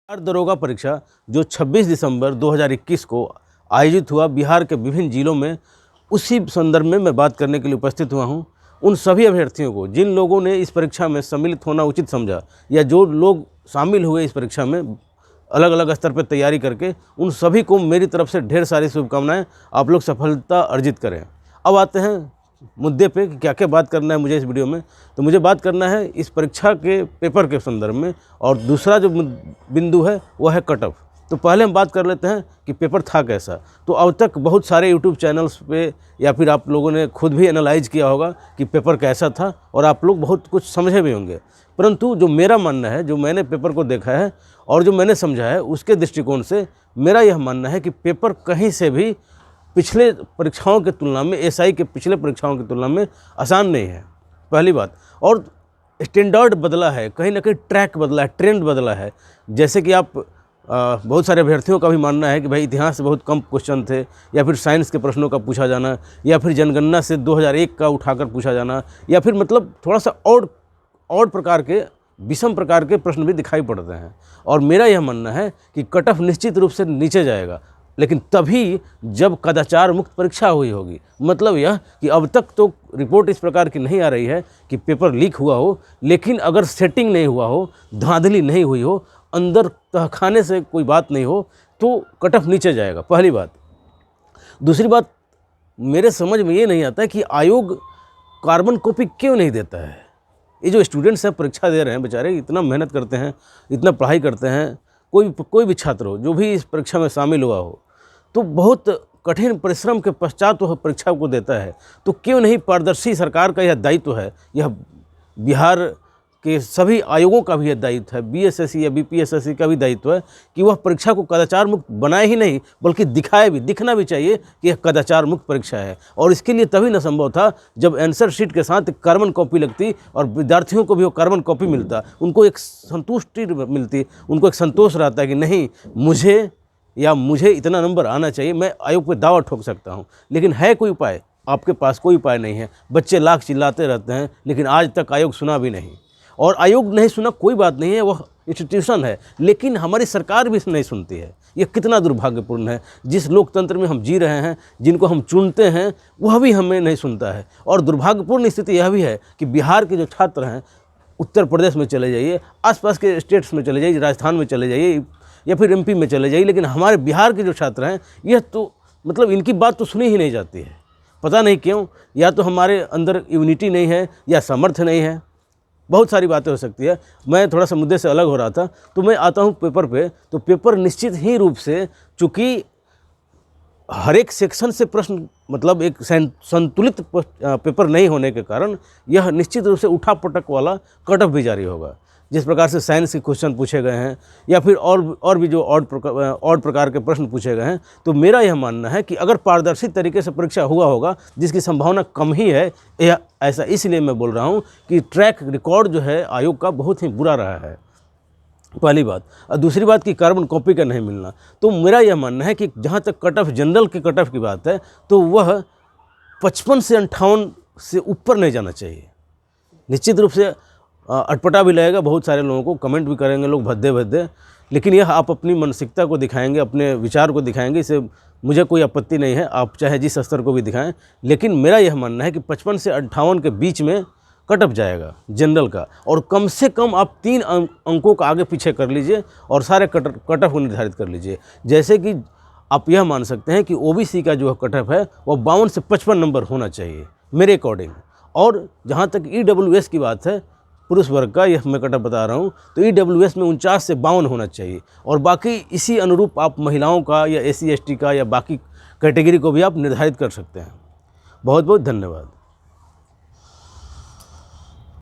बिहार दरोगा परीक्षा जो 26 दिसंबर 2021 को आयोजित हुआ बिहार के विभिन्न जिलों में, उसी संदर्भ में मैं बात करने के लिए उपस्थित हुआ हूं। उन सभी अभ्यर्थियों को जिन लोगों ने इस परीक्षा में सम्मिलित होना उचित समझा या जो लोग शामिल हुए इस परीक्षा में अलग अलग स्तर पर तैयारी करके, उन सभी को मेरी तरफ से ढेर सारी शुभकामनाएं। आप लोग सफलता अर्जित करें। अब आते हैं मुद्दे पे कि क्या क्या बात करना है मुझे इस वीडियो में। तो मुझे बात करना है इस परीक्षा के पेपर के संदर्भ में, और दूसरा जो बिंदु है वह है कट ऑफ। तो पहले हम बात कर लेते हैं कि पेपर था कैसा। तो अब तक बहुत सारे यूट्यूब चैनल्स पे या फिर आप लोगों ने खुद भी एनालाइज किया होगा कि पेपर कैसा था, और आप लोग बहुत कुछ समझे भी होंगे। परंतु जो मेरा मानना है, जो मैंने पेपर को देखा है और जो मैंने समझा है, उसके दृष्टिकोण से मेरा यह मानना है कि पेपर कहीं से भी पिछले परीक्षाओं की तुलना में, एसआई के पिछले परीक्षाओं की तुलना में आसान नहीं है, पहली बात। और स्टैंडर्ड बदला है, कहीं ना कहीं ट्रैक बदला है, ट्रेंड बदला है। जैसे कि आप बहुत सारे अभ्यर्थियों का भी मानना है कि भाई इतिहास से बहुत कम क्वेश्चन थे, या फिर साइंस के प्रश्नों का पूछा जाना, या फिर जनगणना से 2001 का उठाकर पूछा जाना, या फिर मतलब थोड़ा सा और प्रकार के, विषम प्रकार के प्रश्न भी दिखाई पड़ते हैं। और मेरा यह मानना है कि कट ऑफ निश्चित रूप से नीचे जाएगा, लेकिन तभी जब कदाचार मुक्त परीक्षा हुई होगी। मतलब यह कि अब तक तो रिपोर्ट इस प्रकार की नहीं आ रही है कि पेपर लीक हुआ हो, लेकिन अगर सेटिंग नहीं हुआ हो, धांधली नहीं हुई हो, अंदर तहखाने से कोई बात नहीं हो, तो कट ऑफ नीचे जाएगा, पहली बात। दूसरी बात, मेरे समझ में ये नहीं आता है कि आयोग कार्बन कॉपी क्यों नहीं देता है। ये जो स्टूडेंट्स हैं, परीक्षा दे रहे हैं, बेचारे इतना मेहनत करते हैं, इतना पढ़ाई करते हैं, कोई भी छात्र हो जो भी इस परीक्षा में शामिल हुआ हो, तो बहुत कठिन परिश्रम के पश्चात वह परीक्षा को देता है। तो क्यों नहीं पारदर्शी, सरकार का यह दायित्व है, यह बिहार के सभी आयोगों का भी यह दायित्व है, बीएसएससी या बीपीएसएससी का भी दायित्व है कि वह परीक्षा को कदाचार मुक्त बनाए ही नहीं, बल्कि दिखाए भी, दिखना भी चाहिए कि यह कदाचार मुक्त परीक्षा है। और इसके लिए तभी न संभव था जब आंसर शीट के साथ कार्बन कॉपी लगती और विद्यार्थियों को भी वो कार्बन कॉपी मिलता, उनको एक संतुष्टि मिलती, उनको एक संतोष रहता है कि नहीं, मुझे इतना नंबर आना चाहिए, मैं आयोग पर दावा ठोक सकता हूँ। लेकिन है कोई उपाय? आपके पास कोई उपाय नहीं है। बच्चे लाख चिल्लाते रहते हैं, लेकिन आज तक आयोग सुना भी नहीं। और आयोग नहीं सुना कोई बात नहीं है, वह इंस्टीट्यूशन है, लेकिन हमारी सरकार भी नहीं सुनती है। ये कितना दुर्भाग्यपूर्ण है। जिस लोकतंत्र में हम जी रहे हैं, जिनको हम चुनते हैं, वह भी हमें नहीं सुनता है। और दुर्भाग्यपूर्ण स्थिति यह भी है कि बिहार के जो छात्र हैं, उत्तर प्रदेश में चले जाइए, आसपास के स्टेट्स में चले जाइए, राजस्थान में चले जाइए, या फिर एमपी में चले जाइए, लेकिन हमारे बिहार के जो छात्र हैं, यह तो मतलब इनकी बात तो सुनी ही नहीं जाती है। पता नहीं क्यों, या तो हमारे अंदर यूनिटी नहीं है या सामर्थ्य नहीं है, बहुत सारी बातें हो सकती है। मैं थोड़ा सा मुद्दे से अलग हो रहा था, तो मैं आता हूँ पेपर पे। तो पेपर निश्चित ही रूप से, चूँकि हर एक सेक्शन से प्रश्न, मतलब एक संतुलित पेपर नहीं होने के कारण यह निश्चित रूप से उठा पटक वाला कट ऑफ भी जारी होगा। जिस प्रकार से साइंस के क्वेश्चन पूछे गए हैं, या फिर और भी जो और प्रकार के प्रश्न पूछे गए हैं, तो मेरा यह मानना है कि अगर पारदर्शी तरीके से परीक्षा हुआ होगा, जिसकी संभावना कम ही है, यह ऐसा इसलिए मैं बोल रहा हूँ कि ट्रैक रिकॉर्ड जो है आयोग का बहुत ही बुरा रहा है, पहली बात। और दूसरी बात कि कार्बन कॉपी का नहीं मिलना। तो मेरा यह मानना है कि जहाँ तक कट ऑफ, जनरल के कट ऑफ की बात है, तो वह 55 से 58 से ऊपर नहीं जाना चाहिए। निश्चित रूप से अटपटा भी लगेगा बहुत सारे लोगों को, कमेंट भी करेंगे लोग भद्दे, लेकिन यह आप अपनी मानसिकता को दिखाएंगे, अपने विचार को दिखाएंगे, इससे मुझे कोई आपत्ति नहीं है। आप चाहे जिस स्तर को भी दिखाएं, लेकिन मेरा यह मानना है कि 55 से 58 के बीच में कट ऑफ जाएगा जनरल का। और कम से कम आप 3 अंकों का आगे पीछे कर लीजिए और सारे कट ऑफ को निर्धारित कर लीजिए। जैसे कि आप यह मान सकते हैं कि ओबीसी का जो कट ऑफ है वह 52 से 55 नंबर होना चाहिए मेरे अकॉर्डिंग। और जहाँ तक ईडब्ल्यूएस की बात है, पुरुष वर्ग का, यह मैं कट ऑफ बता रहा हूँ, तो ईडब्ल्यूएस में 49 से 52 होना चाहिए। और बाकी इसी अनुरूप आप महिलाओं का या एससी एसटी का या बाकी कैटेगरी को भी आप निर्धारित कर सकते हैं। बहुत बहुत धन्यवाद।